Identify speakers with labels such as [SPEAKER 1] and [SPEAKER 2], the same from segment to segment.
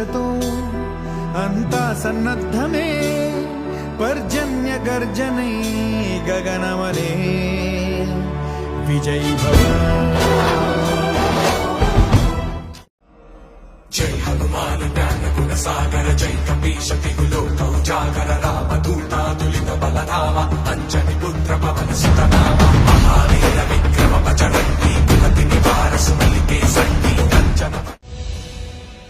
[SPEAKER 1] ఘోషతో అంతా సన్నద్ధమే పర్జన్య గర్జనై గగనమలే విజయీ భవ.
[SPEAKER 2] జై హనుమాన్ జ్ఞాన గుణ సాగర జై కపీశ తిగులోక ఉజాగర రామ దూతాదులిత బలధామ అంజని పుత్ర పవన సుతనామ మహావీర విక్రమ బజరంగి కుమతి నివార సుమలికే సంగీ కంచన.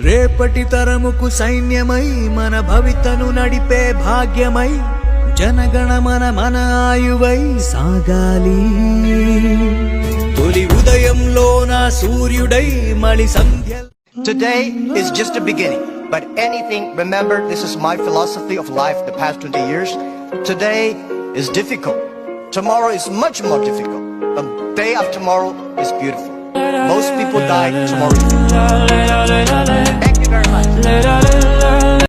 [SPEAKER 1] రేపటి తరముకు సైన్యమై మన భవితను నడిపే భాగ్యమై జనగణమన మన ఆయువై సాగాలి. తొలి ఉదయంలోన సూర్యుడై మళి సంధ్య.
[SPEAKER 3] Today is just a beginning, but anything, remember, this is my philosophy of life the past 20 years. Today is difficult. Tomorrow is much more difficult. The day after tomorrow is beautiful. Most people die tomorrow. Thank you very much.